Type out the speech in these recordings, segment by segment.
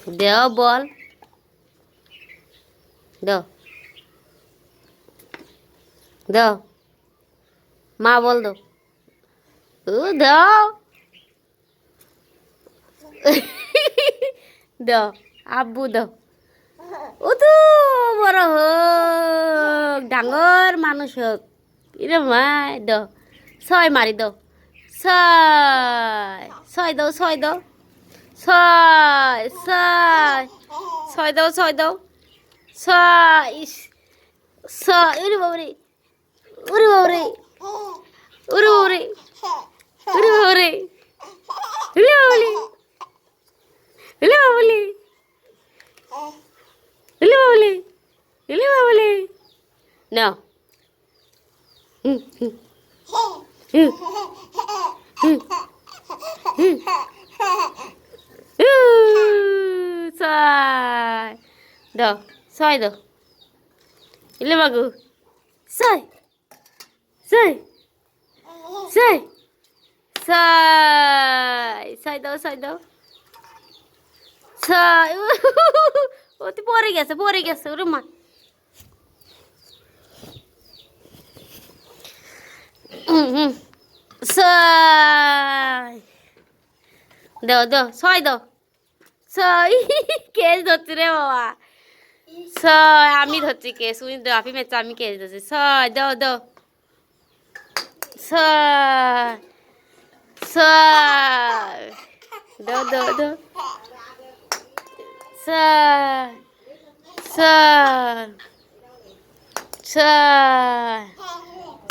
দেও বল দাও দাও মা বল দাও ও দাও দাও আব্বু দাও ও তো বড় হোক ডাঙর মানুষ হোক ইরে মাই দাও ছয় মারি দাও ছয় ছয় দাও ছয় দাও ছয় ছয় ছয় দাও ছয় দাও ছয় ইস ছয় উরে বাবরে উরে বাবরে উরে বাবরে উরে বাবরে উরে বাবলে উরে বাবলে উরে বাবলে উরে বাবলে নাও ছয় দাও ছয় দাও ইলে বাগু ছয় ছয় ছয় ছয় ছয় দাও ছয় দাও ছয় ও তো পড়ে গেছে ওরে মা ছয় দাও দাও ছয় দাও ছয় কেস ধরছি রে বাবা ছয় আমি ধরছি কেস উনি আপি মেচা আমি কেস ধরছি ছয় দাও দাও ছয় ছয় দাও দাও দাও ছয় ছয় ছয়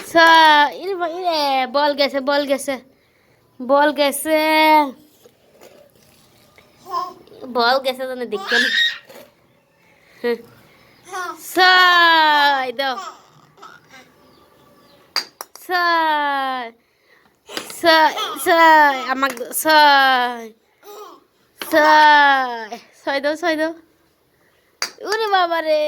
ছয় ইরে বল গেছে বল গেছে বল গেছে বল গেছে তো দেখতে না ছয় দাও ছয় ছয় ছয় আমাকে ছয় ছয় ছয় দাও ওরে বাবা রে